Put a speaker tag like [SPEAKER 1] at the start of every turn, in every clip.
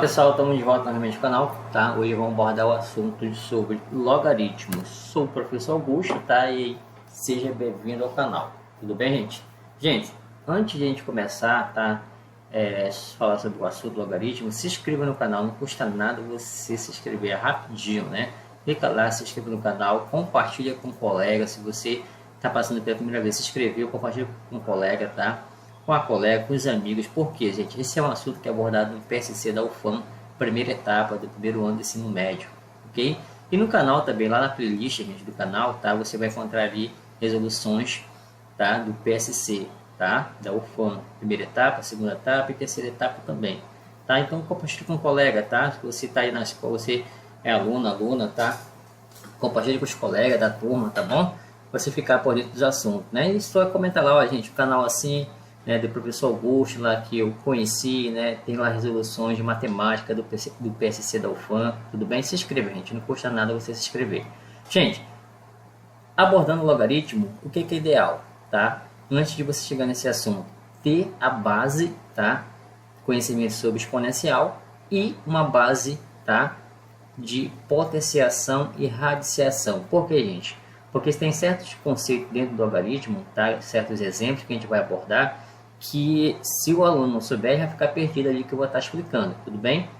[SPEAKER 1] pessoal, estamos de volta novamente no canal, tá? Hoje vamos abordar o assunto sobre logaritmos. Sou o professor Augusto, tá? E seja bem-vindo ao canal. Tudo bem, gente? Gente, antes de a gente começar, tá? Falar sobre o assunto logaritmo, se inscreva no canal, não custa nada você se inscrever, é rapidinho, né? Clica lá, se inscreva no canal, compartilha com um colega. Se você está passando pela primeira vez, se inscreveu, compartilha com um colega, tá? Com a colega, com os amigos. Porque, gente, esse é um assunto que é abordado no PSC da UFAM, primeira etapa do primeiro ano de ensino médio, ok? E no canal também, lá na playlist, gente, do canal, tá? Você vai encontrar ali resoluções, tá? Do PSC, tá? Da UFAM, primeira etapa, segunda etapa e terceira etapa também, tá? Então compartilhe com um colega, tá? Se você está aí na escola, você é aluna, tá? Compartilhe com os colegas da turma, tá bom? Você ficar por dentro dos assuntos, né? E só comentar lá, ó, gente, o canal assim, né, do professor Augusto, lá que eu conheci, né? Tem lá resoluções de matemática do PSC da UFAM, tudo bem? Se inscreva, gente, não custa nada você se inscrever. Gente, abordando o logaritmo, o que é ideal, tá? Antes de você chegar nesse assunto, ter a base, tá? Conhecimento sobre exponencial e uma base, tá? De potenciação e radiciação. Por que, gente? Porque tem certos conceitos dentro do logaritmo, tá? Certos exemplos que a gente vai abordar, que se o aluno não souber, vai ficar perdido ali que eu vou estar explicando, tudo bem?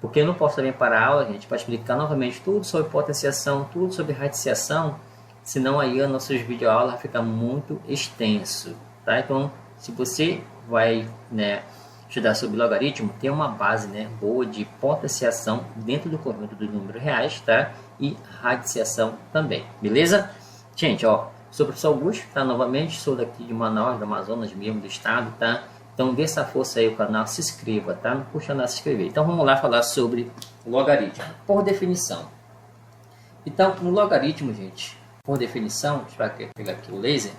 [SPEAKER 1] Porque eu não posso também parar a aula, gente, para explicar novamente tudo sobre potenciação, tudo sobre radiciação, senão aí a nossa videoaula vai ficar muito extenso, tá? Então, se você vai, né, estudar sobre logaritmo, tem uma base, né, boa de potenciação dentro do conjunto dos números reais, tá? E radiciação também, beleza? Gente, ó, sou o professor Augusto, tá? Novamente, sou daqui de Manaus, do Amazonas mesmo, do estado, tá? Então, dê essa força aí o canal, se inscreva, tá? Não custa nada se inscrever. Então, vamos lá falar sobre logaritmo, por definição. Então, no logaritmo, gente, por definição, deixa eu pegar aqui o laser,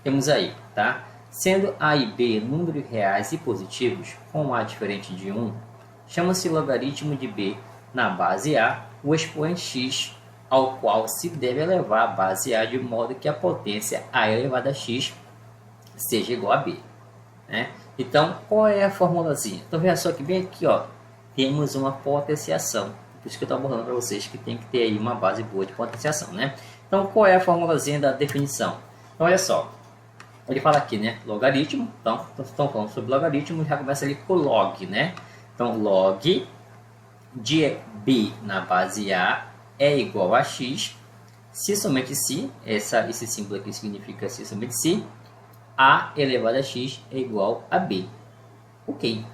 [SPEAKER 1] temos aí, tá? Sendo A e B números reais e positivos, com A diferente de 1, chama-se logaritmo de B na base A, o expoente x, ao qual se deve elevar a base A de modo que a potência A elevada a x seja igual a B, né? Então, qual é a formulazinha? Então, veja só que bem aqui, ó, temos uma potenciação. Por isso que eu estou abordando para vocês que tem que ter aí uma base boa de potenciação, né? Então, qual é a formulazinha da definição? Então, olha só. Ele fala aqui, né? Logaritmo. Então, estão falando sobre logaritmo, já começa ali com log, né? Então, log de B na base A é igual a x, se somente se, esse símbolo aqui significa se somente se, A elevado a x é igual a B. Ok.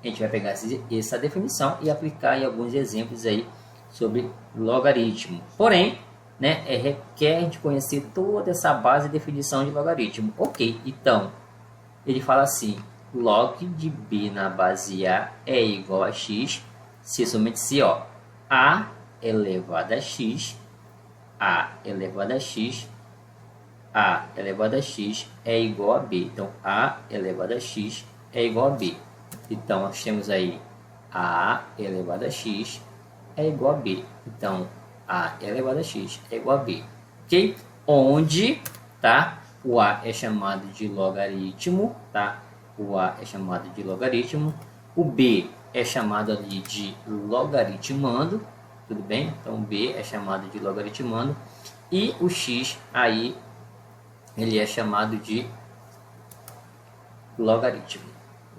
[SPEAKER 1] A gente vai pegar essa definição e aplicar em alguns exemplos aí sobre logaritmo. Porém, né, requer a gente conhecer toda essa base de definição de logaritmo. Ok, então, ele fala assim, log de B na base A é igual a x, se somente se, ó, A elevado a x, A elevado a x, A elevado a x é igual a B. Então, A elevado a x é igual a B. Então, nós temos aí A elevado a x é igual a B. Então, A elevado a x é igual a B. Ok? Onde, tá? O A é chamado de logaritmo, tá? O A é chamado de logaritmo. O B é chamado ali de logaritmando, tudo bem? Então, o B é chamado de logaritmando. E o x aí, ele é chamado de logaritmo.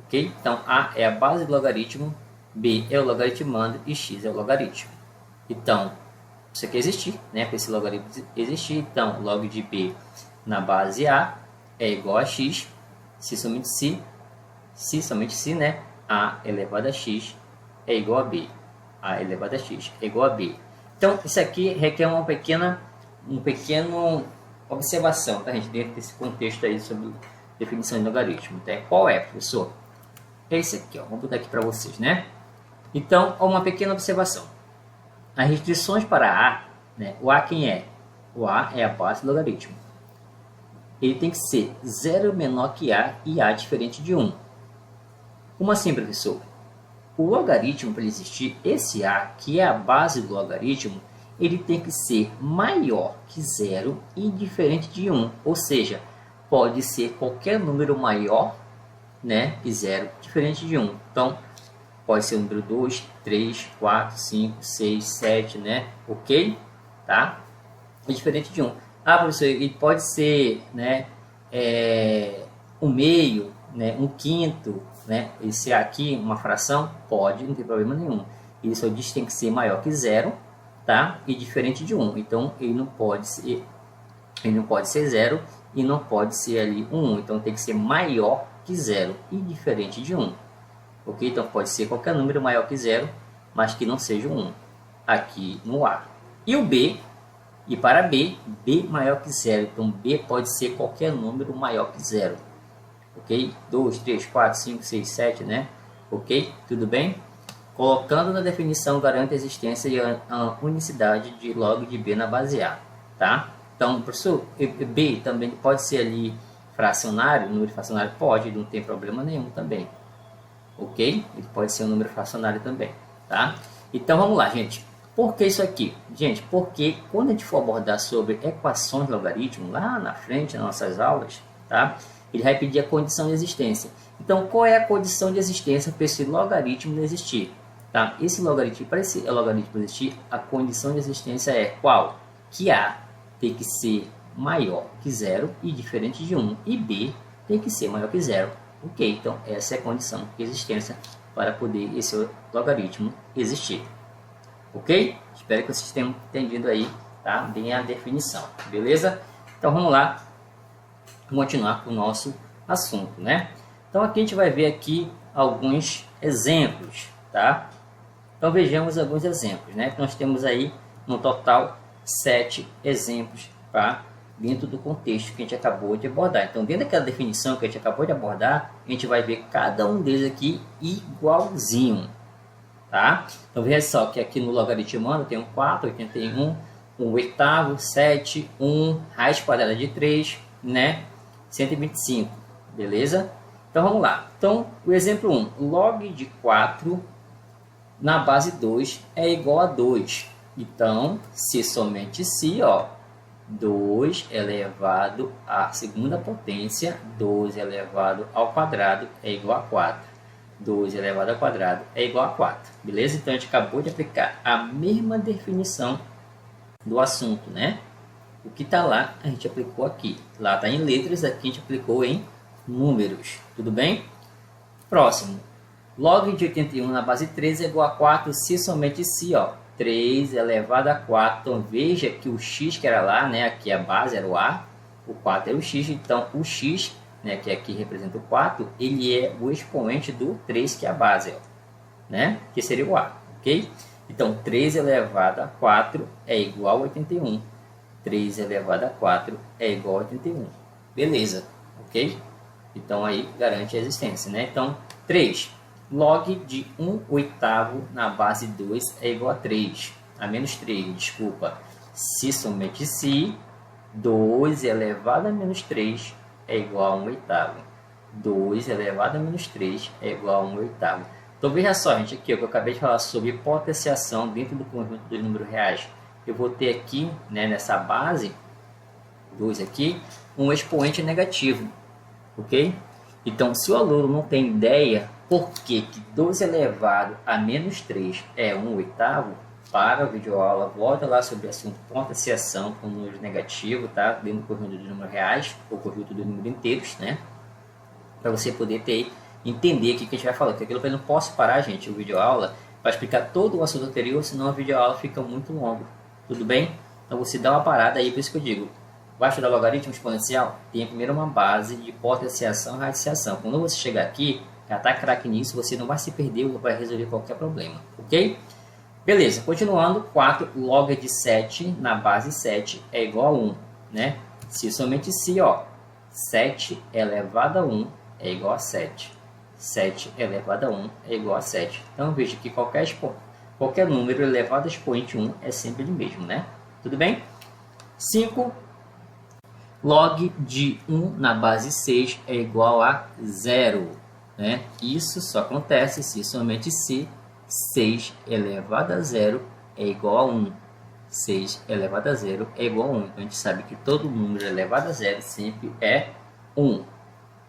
[SPEAKER 1] Ok? Então, A é a base do logaritmo, B é o logaritmando e x é o logaritmo. Então, isso aqui existir, né? Para esse logaritmo existir, então, log de B na base A é igual a x, se somente se, né? A elevado a x é igual a B. A elevado a x é igual a B. Então, isso aqui requer uma pequena observação, tá, gente? Dentro desse contexto aí sobre definição de logaritmo, tá? Qual é, professor? É esse aqui, ó. Vamos botar aqui para vocês, né? Então, uma pequena observação. As restrições para A, né? O A quem é? O A é a base do logaritmo. Ele tem que ser 0 menor que A e A diferente de 1. Como assim, professor? O logaritmo, para existir, esse A, que é a base do logaritmo, ele tem que ser maior que 0 e diferente de 1. Ou seja, pode ser qualquer número maior, né, que 0, diferente de 1. Então, pode ser o número 2, 3, 4, 5, 6, 7, né? Ok? Tá? É diferente de 1. Ah, professor, ele pode ser, né, um meio, né, um quinto, né? Esse aqui, uma fração? Pode, não tem problema nenhum. Ele só diz que tem que ser maior que 0, tá? E diferente de 1. Então, ele não pode ser 0 e não pode ser ali um 1. Então, tem que ser maior que 0 e diferente de 1. Ok? Então, pode ser qualquer número maior que 0, mas que não seja um 1. Aqui no A. E o B, e para B, B maior que 0. Então, B pode ser qualquer número maior que 0. Ok? 2, 3, 4, 5, 6, 7, né? Ok? Tudo bem? Colocando na definição, garante a existência e a unicidade de log de B na base A. Tá? Então, professor, B também pode ser ali fracionário, número fracionário? Pode, não tem problema nenhum também. Ok? Ele pode ser um número fracionário também. Tá? Então, vamos lá, gente. Por que isso aqui? Gente, porque quando a gente for abordar sobre equações de logaritmo, lá na frente, nas nossas aulas, tá? Ele vai pedir a condição de existência. Então, qual é a condição de existência para esse logaritmo existir? Tá? Esse logaritmo, para esse logaritmo existir, a condição de existência é qual? Que A tem que ser maior que 0 e diferente de 1. E B tem que ser maior que 0. Ok, então essa é a condição de existência para poder esse logaritmo existir. Ok? Espero que vocês tenham entendido aí, tá? Bem a definição, beleza? Então vamos lá, continuar com o nosso assunto, né? Então aqui a gente vai ver aqui alguns exemplos, tá? Então vejamos alguns exemplos, né? Nós temos aí no total 7 exemplos para dentro do contexto que a gente acabou de abordar. Então dentro daquela definição que a gente acabou de abordar, a gente vai ver cada um deles aqui igualzinho. Tá? Então veja só que aqui no logaritmo eu tenho 4, 81, 1 oitavo, 7, 1, raiz quadrada de 3, né? 125, beleza? Então vamos lá. Então o exemplo 1, log de 4 na base 2 é igual a 2. Então, se somente se, ó, 2 elevado à segunda potência, 2 elevado ao quadrado é igual a 4. 2 elevado ao quadrado é igual a 4. Beleza? Então, a gente acabou de aplicar a mesma definição do assunto, né? O que está lá, a gente aplicou aqui. Lá está em letras, aqui a gente aplicou em números. Tudo bem? Próximo. Log de 81 na base 3 é igual a 4 se somente se, ó, 3 elevado a 4. Então, veja que o x que era lá, né? Aqui a base era o A, o 4 era o x. Então, o x, né, que aqui representa o 4, ele é o expoente do 3, que é a base, ó, né, que seria o A, ok? Então, 3 elevado a 4 é igual a 81. 3 elevado a 4 é igual a 81. Beleza, ok? Então, aí garante a existência, né? Então, 3. Log de 1 oitavo na base 2 é igual a 3. A menos 3, desculpa. Se somente se 2 elevado a menos 3 é igual a 1 oitavo. 2 elevado a menos 3 é igual a 1 oitavo. Então veja só, gente, aqui ó, que eu acabei de falar sobre potenciação dentro do conjunto dos números reais. Eu vou ter aqui, né, nessa base 2 aqui, um expoente negativo, ok? Então, se o aluno não tem ideia por que 2 elevado a menos 3 é 1 oitavo, para a videoaula, volta lá sobre o assunto potenciação com números negativos, tá? Dentro do conjunto de números reais, ou conjunto de números inteiros, né? Para você poder entender o que a gente vai falar. Porque aquilo eu não posso parar, gente, o videoaula, para explicar todo o assunto anterior, senão a videoaula fica muito longa. Tudo bem? Então você dá uma parada aí, por isso que eu digo, vai estudar logaritmo exponencial? Tem primeiro uma base de potenciação e radiciação. Quando você chegar aqui, já está craque nisso, você não vai se perder ou vai resolver qualquer problema, ok? Beleza, continuando, 4 log de 7 na base 7 é igual a 1, né? Se somente se, ó, 7 elevado a 1 é igual a 7. 7 elevado a 1 é igual a 7. Então, veja que qualquer número elevado a expoente 1 é sempre ele mesmo, né? Tudo bem? 5 log de 1 na base 6 é igual a 0, né? Isso só acontece se somente se 6 elevado a 0 é igual a 1. 6 elevado a 0 é igual a 1. Então, a gente sabe que todo número elevado a 0 sempre é 1.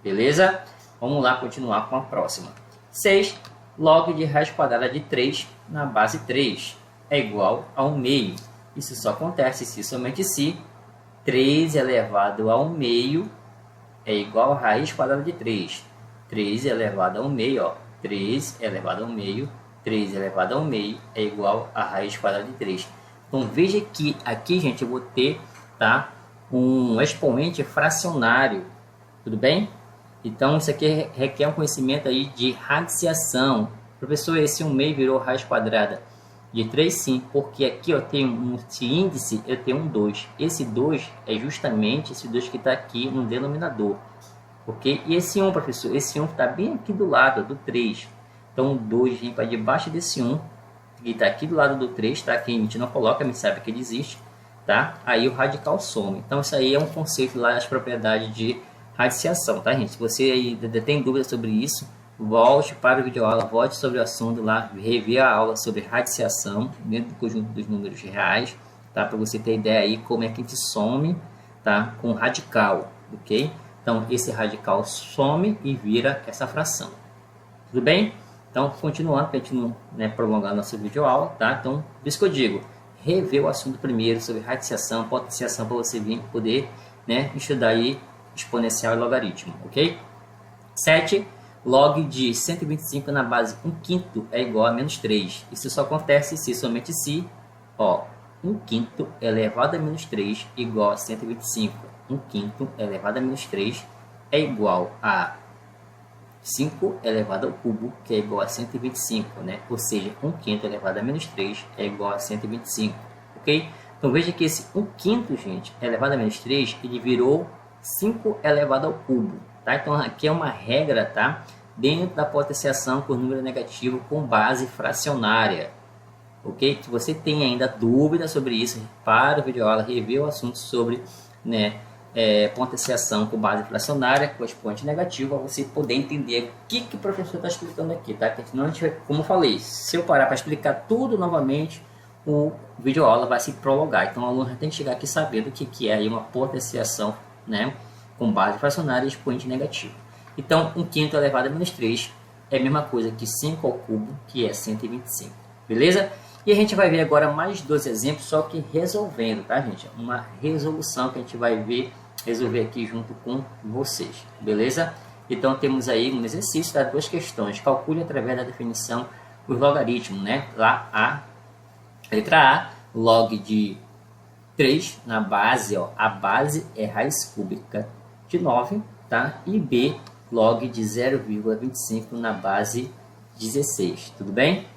[SPEAKER 1] Beleza? Vamos lá continuar com a próxima. 6 log de raiz quadrada de 3 na base 3 é igual a 1 meio. Isso só acontece se somente se 3 elevado a 1 meio é igual a raiz quadrada de 3. 3 elevado a 1 meio, ó, 3 elevado a 1 meio, 3 elevado a 1 meio é igual a raiz quadrada de 3. Então veja que aqui, gente, eu vou ter, tá, um expoente fracionário, tudo bem? Então isso aqui requer um conhecimento aí de radiciação. Professor, esse 1 meio virou raiz quadrada de 3, sim, porque aqui eu tenho esse índice, eu tenho um 2. Esse 2 é justamente esse 2 que está aqui no denominador. Ok? E esse 1, professor, esse 1 está bem aqui do lado do 3. Então o 2 vem para debaixo desse 1, que está aqui do lado do 3, tá? Que a gente não coloca, mas sabe que ele existe, tá? Aí o radical some. Então isso aí é um conceito lá das propriedades de radiciação, tá, gente? Se você aí tem dúvida sobre isso, volte para o vídeo aula, volte sobre o assunto lá, rever a aula sobre radiciação dentro do conjunto dos números reais, tá? Para você ter ideia aí como é que a gente some, tá? Com radical, ok? Então esse radical some e vira essa fração. Tudo bem? Então continuando, para a gente não, né, prolongar nossa vídeo aula, tá? Então por isso que eu digo, rever o assunto primeiro sobre radiciação, potenciação, para você vir poder, né, estudar aí exponencial e logaritmo, ok? 7. Log de 125 na base 1/5 é igual a menos 3. Isso só acontece se somente se, ó, 1/5 elevado a menos 3 igual a 125. 1/5 elevado a menos 3 é igual a 5 elevado ao cubo, que é igual a 125, né? Ou seja, 1/5 elevado a menos 3 é igual a 125, ok? Então veja que esse 1/5, gente, elevado a menos 3, ele virou 5 elevado ao cubo, tá? Então aqui é uma regra, tá? Dentro da potenciação com número negativo com base fracionária, ok? Se você tem ainda dúvida sobre isso, para o vídeo aula, rever o assunto sobre, né, potenciação com base fracionária com expoente negativo, para você poder entender o que o professor está explicando aqui, tá? Porque senão a gente vai, como eu falei, se eu parar para explicar tudo novamente, o vídeo aula vai se prolongar. Então o aluno já tem que chegar aqui sabendo o que é aí uma potenciação, né, com base fracionária e expoente negativo. Então 1/5 elevado a menos 3 é a mesma coisa que 5 ao cubo, que é 125, beleza? E a gente vai ver agora mais 2 exemplos, só que resolvendo, tá, gente? Uma resolução que a gente vai ver, resolver aqui junto com vocês, beleza? Então temos aí um exercício, tá? 2 questões. Calcule através da definição os logaritmos, né? Lá a letra A, log de 3 na base, ó, a base é raiz cúbica de 9, tá? E B, log de 0,25 na base 16, tudo bem?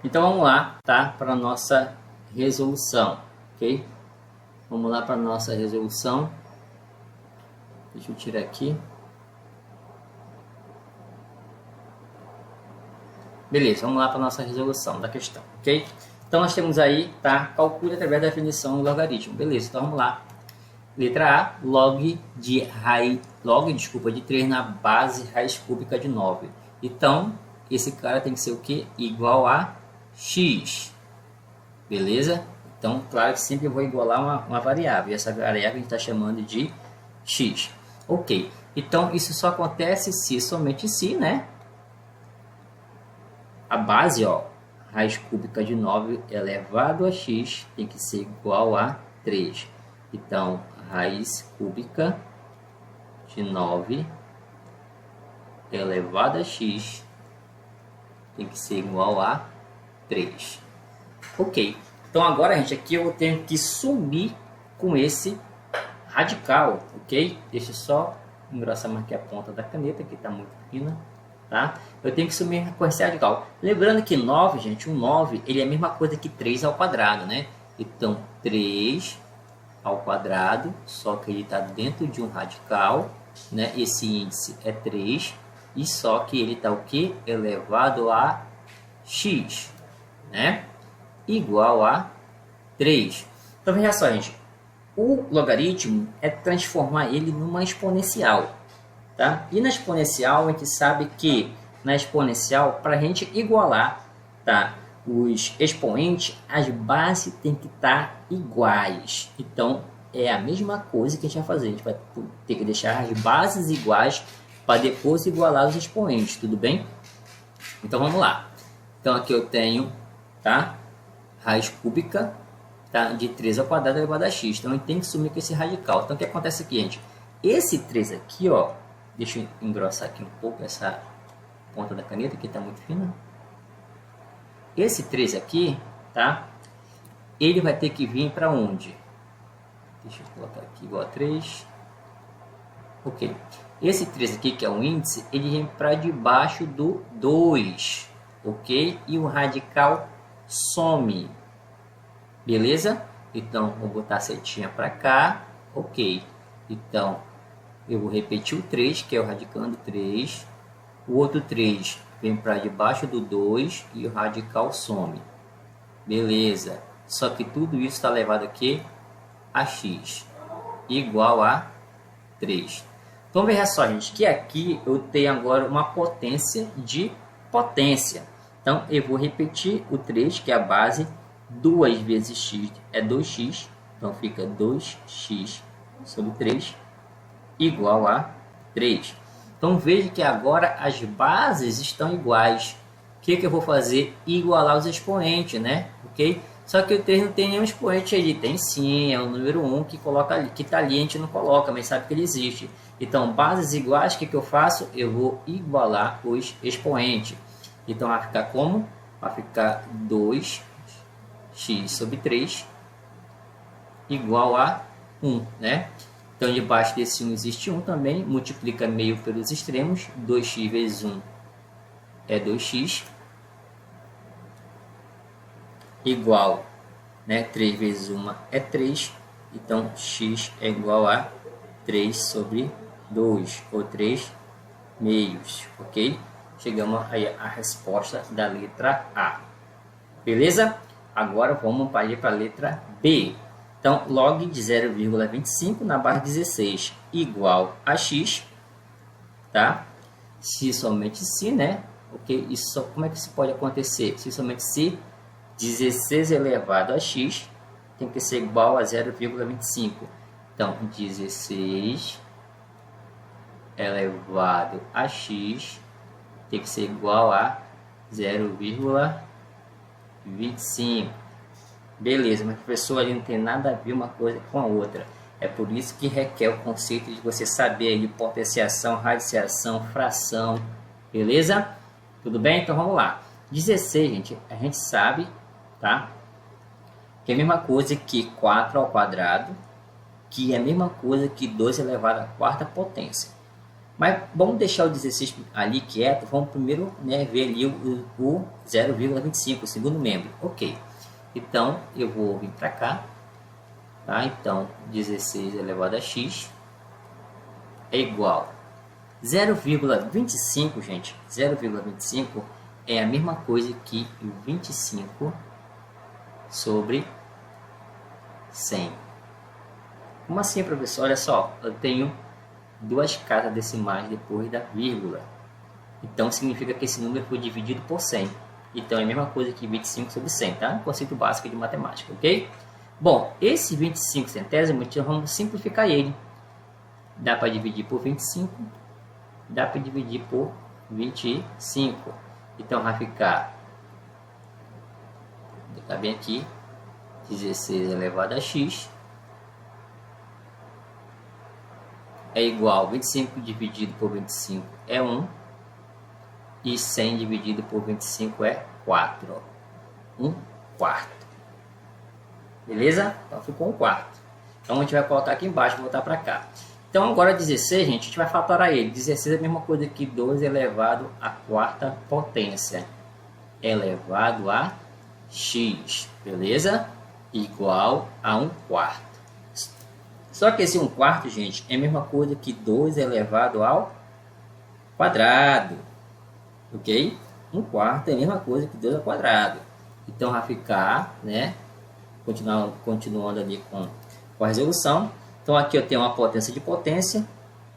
[SPEAKER 1] Então vamos lá, tá? Para a nossa resolução, ok? Vamos lá para a nossa resolução. Deixa eu tirar aqui. Beleza, vamos lá para a nossa resolução da questão, ok? Então nós temos aí, tá? Calcule através da definição do logaritmo. Beleza, então vamos lá. Letra A, log de 3 na base raiz cúbica de 9. Então, esse cara tem que ser o quê? Igual a x. Beleza? Então, claro que sempre eu vou igualar uma variável. E essa variável a gente está chamando de x. Ok. Então, isso só acontece se, somente se, né? A base, ó, raiz cúbica de 9 elevado a x tem que ser igual a 3. Então, raiz cúbica de 9 elevado a x tem que ser igual a 3. Ok. Então agora, gente, aqui eu tenho que sumir com esse radical, ok? Deixa eu só engrossar mais aqui a ponta da caneta, que está muito fina, tá? Eu tenho que sumir com esse radical. Lembrando que 9, gente, o 9, ele é a mesma coisa que 3 ao quadrado, né? Então, 3 ao quadrado, só que ele está dentro de um radical, né? Esse índice é 3, e só que ele está o que? Elevado a x, né? Igual a 3. Então veja só, gente, o logaritmo é transformar ele numa exponencial, tá? E na exponencial a gente sabe que na exponencial, para a gente igualar, tá, os expoentes, as bases têm que estar iguais. Então é a mesma coisa que a gente vai fazer, a gente vai ter que deixar as bases iguais para depois igualar os expoentes, tudo bem? Então vamos lá. Então aqui eu tenho, tá? Raiz cúbica, tá? De 3 ao quadrado elevado a x. Então eu tenho que sumir com esse radical. Então o que acontece aqui, gente? Esse 3 aqui, ó. Deixa eu engrossar aqui um pouco essa ponta da caneta, que está muito fina. Esse 3 aqui, tá? Ele vai ter que vir para onde? Deixa eu colocar aqui igual a 3. Ok. Esse 3 aqui, que é o índice, ele vem para debaixo do 2. Ok? E o radical some. Beleza? Então, vou botar a setinha para cá. Ok. Então, eu vou repetir o 3, que é o radicando 3. O outro 3 vem para debaixo do 2 e o radical some. Beleza. Só que tudo isso está levado aqui a x igual a 3. Então veja só, gente, que aqui eu tenho agora uma potência de potência. Então eu vou repetir o 3, que é a base. 2 vezes x é 2x. Então fica 2x sobre 3 igual a 3. Então veja que agora as bases estão iguais. O que eu vou fazer? Igualar os expoentes, né? Ok? Só que o 3 não tem nenhum expoente ali. Tem sim, é o número 1 que coloca ali, que está ali, a gente não coloca, mas sabe que ele existe. Então, bases iguais, o que eu faço? Eu vou igualar os expoentes. Então vai ficar como? Vai ficar 2x sobre 3 igual a 1, né? Então, debaixo desse 1 existe 1 também. Multiplica meio pelos extremos. 2x vezes 1 é 2x. Igual, né? 3 vezes 1 é 3. Então, x é igual a 3 sobre 2. Ou 3 meios. Ok? Chegamos aí à resposta da letra A. Beleza? Agora vamos para a letra B. Então, log de 0,25 na barra 16 igual a x, tá? Se somente se, né? Ok? Isso, como é que isso pode acontecer? Se somente se 16 elevado a x tem que ser igual a 0,25. Então, 16 elevado a x tem que ser igual a 0,25. Beleza, mas professor, ali não tem nada a ver uma coisa com a outra. É por isso que requer o conceito de você saber aí potenciação, radiciação, fração. Beleza? Tudo bem? Então vamos lá. 16, gente, a gente sabe, tá? Que é a mesma coisa que 4 ao quadrado, que é a mesma coisa que 2 elevado à quarta potência. Mas vamos deixar o 16 ali quieto. Vamos primeiro, né, ver ali o 0,25, o segundo membro. Ok. Então, eu vou vir para cá, tá? Então, 16 elevado a x é igual 0,25, gente. 0,25 é a mesma coisa que 25 sobre 100. Como assim, professor? Olha só, eu tenho duas casas decimais depois da vírgula. Então, significa que esse número foi dividido por 100. Então, é a mesma coisa que 25 sobre 100, tá? Conceito básico de matemática, ok? Bom, esse 25 centésimos, então vamos simplificar ele. Dá para dividir por 25, dá para dividir por 25. Então, vai ficar, vou botar bem aqui, 16 elevado a x é igual a 25 dividido por 25 é 1. E 100 dividido por 25 é 4. 1 quarto. Beleza? Então ficou 1 quarto. Então a gente vai colocar aqui embaixo e voltar para cá. Então agora 16, gente, a gente vai fatorar ele. 16 é a mesma coisa que 12 elevado à quarta potência. Elevado a x. Beleza? Igual a 1 quarto. Só que esse 1 quarto, gente, é a mesma coisa que 2 elevado ao quadrado. Ok? 1 quarto é a mesma coisa que 2 ao quadrado. Então vai ficar, né? Continuando ali com a resolução. Então aqui eu tenho uma potência de potência.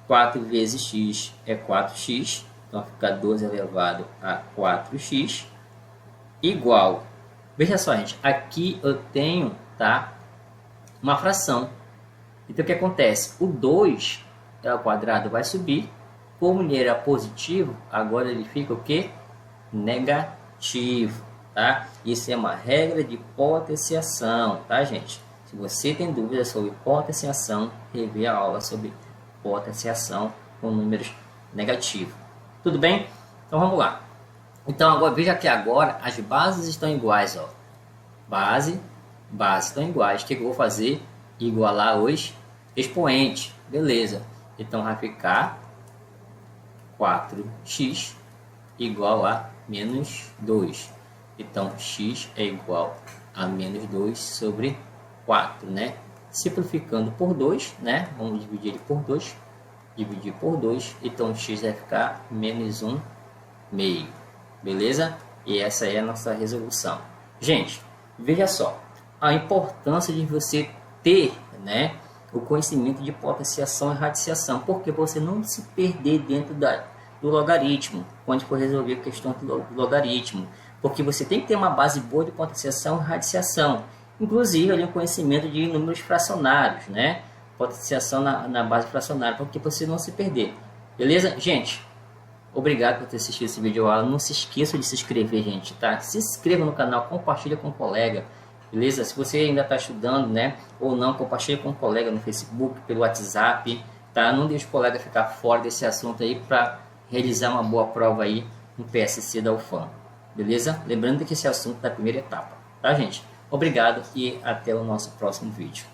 [SPEAKER 1] 4 vezes x é 4x. Então vai ficar 12 elevado a 4x. Igual. Veja só, gente. Aqui eu tenho, tá? Uma fração. Então o que acontece? O 2 ao quadrado vai subir. Como ele era positivo, agora ele fica o quê? negativo, tá? Isso é uma regra de potenciação, tá, gente? Se você tem dúvidas sobre potenciação, rever a aula sobre potenciação com números negativos. Tudo bem? Então vamos lá. Então agora veja que agora as bases estão iguais, ó. Base estão iguais. O que eu vou fazer? Igualar os expoentes. Beleza. Então vai ficar 4x igual a menos 2. Então x é igual a menos 2 sobre 4, né? Simplificando por 2, né? Vamos dividir ele por 2. Dividir por 2. Então x vai ficar menos 1 meio. Beleza? E essa é a nossa resolução. Gente, veja só. A importância de você ter, né, o conhecimento de potenciação e radiciação. Porque você não se perder dentro do logaritmo. Quando for resolver a questão do logaritmo. Porque você tem que ter uma base boa de potenciação e radiciação. Inclusive ali, um conhecimento de números fracionários, né? Potenciação na base fracionária, porque você não se perder. Beleza? Gente, obrigado por ter assistido esse vídeo aula. Não se esqueça de se inscrever, gente, tá? Se inscreva no canal, compartilha com um colega. Beleza? Se você ainda está estudando, né? Ou não, compartilha com um colega no Facebook, pelo WhatsApp, tá? Não deixe o colega ficar fora desse assunto aí para realizar uma boa prova aí no PSC da UFAM. Beleza? Lembrando que esse assunto é da primeira etapa, tá, gente? Obrigado e até o nosso próximo vídeo.